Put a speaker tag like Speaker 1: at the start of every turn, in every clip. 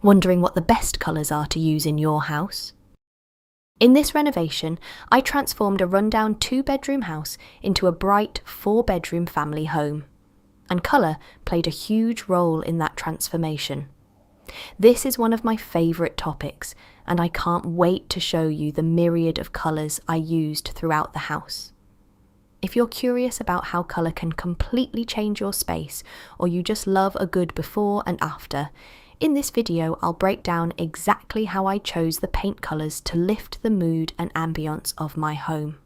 Speaker 1: Wondering what the best colours are to use in your house? In this renovation, I transformed a rundown 2-bedroom house into a bright 4-bedroom family home. And colour played a huge role in that transformation. This is one of my favourite topics, and I can't wait to show you the myriad of colours I used throughout the house. If you're curious about how colour can completely change your space, or you just love a good before and after, in this video I'll break down exactly how I chose the paint colours to lift the mood and ambience of my home.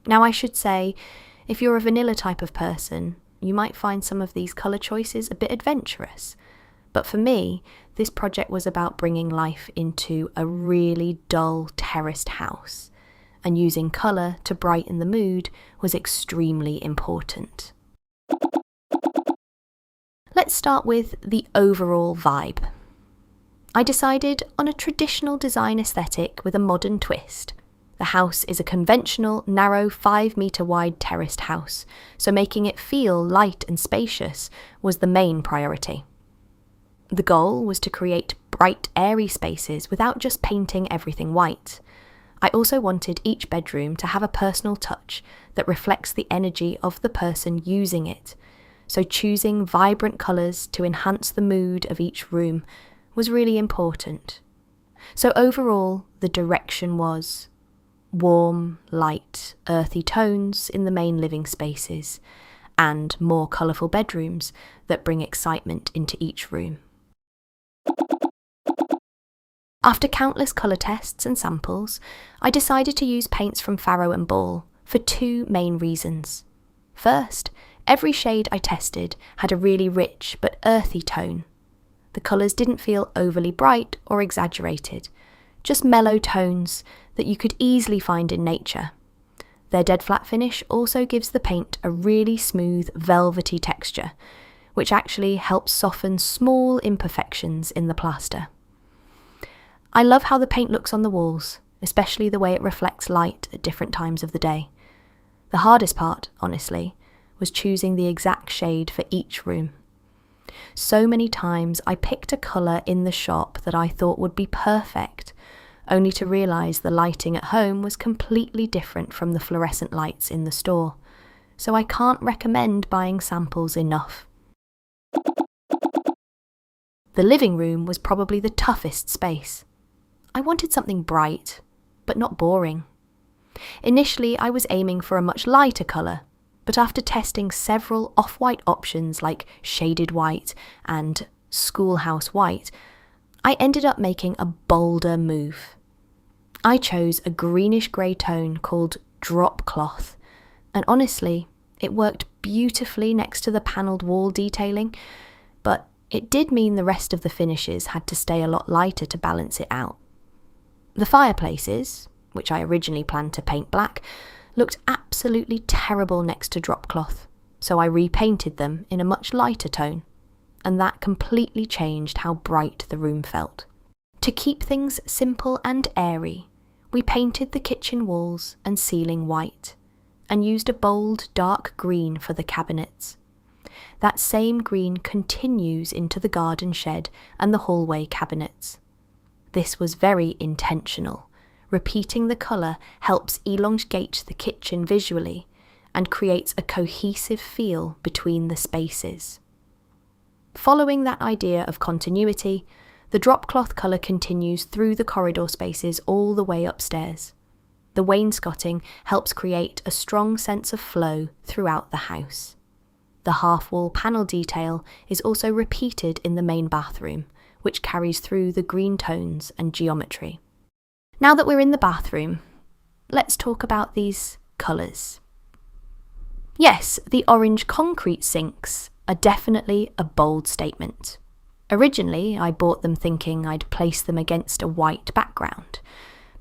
Speaker 1: Now I should say, if you're a vanilla type of person, you might find some of these colour choices a bit adventurous. But for me, this project was about bringing life into a really dull terraced house, and using colour to brighten the mood was extremely important. Let's start with the overall vibe. I decided on a traditional design aesthetic with a modern twist. The house is a conventional, narrow 5-metre wide terraced house, so making it feel light and spacious was the main priority. The goal was to create bright, airy spaces without just painting everything white. I also wanted each bedroom to have a personal touch that reflects the energy of the person using it, so choosing vibrant colours to enhance the mood of each room was really important. So overall, the direction was warm, light, earthy tones in the main living spaces, and more colourful bedrooms that bring excitement into each room. After countless colour tests and samples, I decided to use paints from Farrow Ball for 2 main reasons. First, every shade I tested had a really rich but earthy tone. The colours didn't feel overly bright or exaggerated, just mellow tones that you could easily find in nature. Their dead flat finish also gives the paint a really smooth, velvety texture, which actually helps soften small imperfections in the plaster. I love how the paint looks on the walls, especially the way it reflects light at different times of the day. The hardest part, honestly, was choosing the exact shade for each room. So many times I picked a colour in the shop that I thought would be perfect, only to realise the lighting at home was completely different from the fluorescent lights in the store, so I can't recommend buying samples enough. The living room was probably the toughest space. I wanted something bright, but not boring. Initially, I was aiming for a much lighter colour, but after testing several off-white options like shaded white and schoolhouse white, I ended up making a bolder move. I chose a greenish grey tone called drop cloth, and honestly, it worked beautifully next to the panelled wall detailing, but it did mean the rest of the finishes had to stay a lot lighter to balance it out. The fireplaces, which I originally planned to paint black, looked absolutely terrible next to drop cloth, so I repainted them in a much lighter tone, and that completely changed how bright the room felt. To keep things simple and airy, we painted the kitchen walls and ceiling white, and used a bold dark green for the cabinets. That same green continues into the garden shed and the hallway cabinets. This was very intentional. Repeating the colour helps elongate the kitchen visually and creates a cohesive feel between the spaces. Following that idea of continuity, the drop cloth colour continues through the corridor spaces all the way upstairs. The wainscoting helps create a strong sense of flow throughout the house. The half-wall panel detail is also repeated in the main bathroom, which carries through the green tones and geometry. Now that we're in the bathroom, let's talk about these colours. Yes, the orange concrete sinks are definitely a bold statement. Originally, I bought them thinking I'd place them against a white background,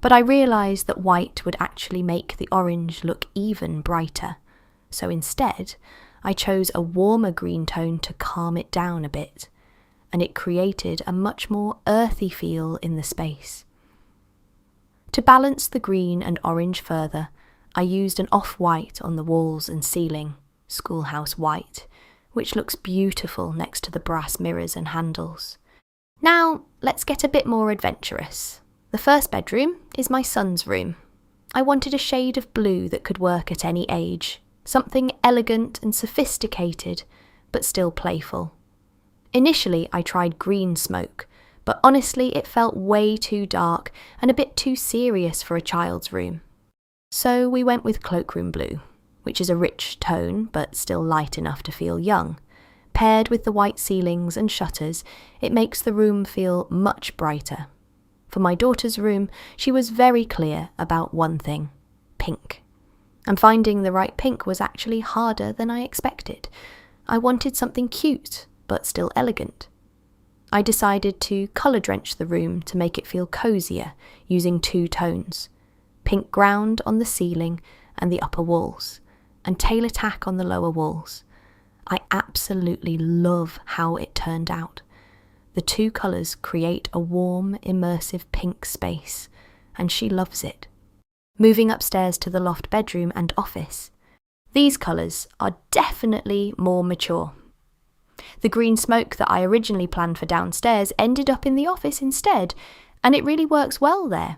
Speaker 1: but I realised that white would actually make the orange look even brighter. So instead, I chose a warmer green tone to calm it down a bit, and it created a much more earthy feel in the space. To balance the green and orange further, I used an off-white on the walls and ceiling, schoolhouse white, which looks beautiful next to the brass mirrors and handles. Now, let's get a bit more adventurous. The first bedroom is my son's room. I wanted a shade of blue that could work at any age, something elegant and sophisticated, but still playful. Initially, I tried green smoke, but honestly it felt way too dark and a bit too serious for a child's room. So we went with cloakroom blue, which is a rich tone but still light enough to feel young. Paired with the white ceilings and shutters, it makes the room feel much brighter. For my daughter's room, she was very clear about one thing: pink. And finding the right pink was actually harder than I expected. I wanted something cute, but still elegant. I decided to colour drench the room to make it feel cosier, using 2 tones: pink ground on the ceiling and the upper walls, and tailor tack on the lower walls. I absolutely love how it turned out. The 2 colours create a warm, immersive pink space, and she loves it. Moving upstairs to the loft bedroom and office, these colours are definitely more mature. The green smoke that I originally planned for downstairs ended up in the office instead, and it really works well there.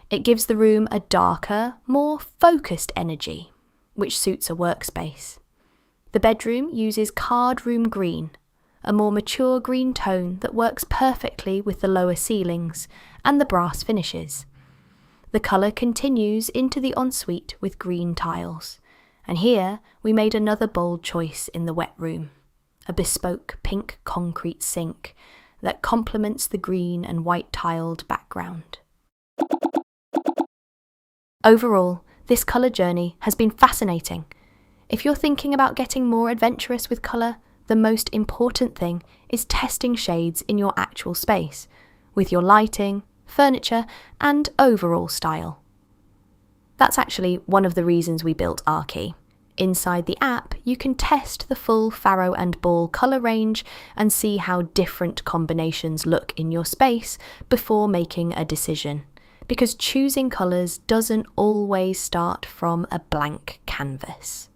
Speaker 1: It gives the room a darker, more focused energy, which suits a workspace. The bedroom uses card room green, a more mature green tone that works perfectly with the lower ceilings and the brass finishes. The colour continues into the ensuite with green tiles, and here we made another bold choice in the wet room: a bespoke pink concrete sink that complements the green and white tiled background. Overall, this colour journey has been fascinating. If you're thinking about getting more adventurous with colour, the most important thing is testing shades in your actual space, with your lighting, furniture, and overall style. That's actually one of the reasons we built Arky. Inside the app, you can test the full Farrow and Ball colour range and see how different combinations look in your space before making a decision, because choosing colours doesn't always start from a blank canvas.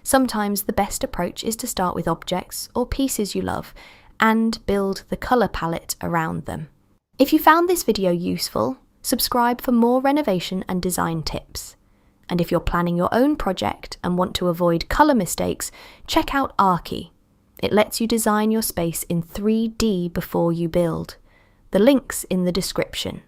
Speaker 1: Sometimes the best approach is to start with objects or pieces you love and build the colour palette around them. If you found this video useful, subscribe for more renovation and design tips. And if you're planning your own project and want to avoid colour mistakes, check out Arky. It lets you design your space in 3D before you build. The link's in the description.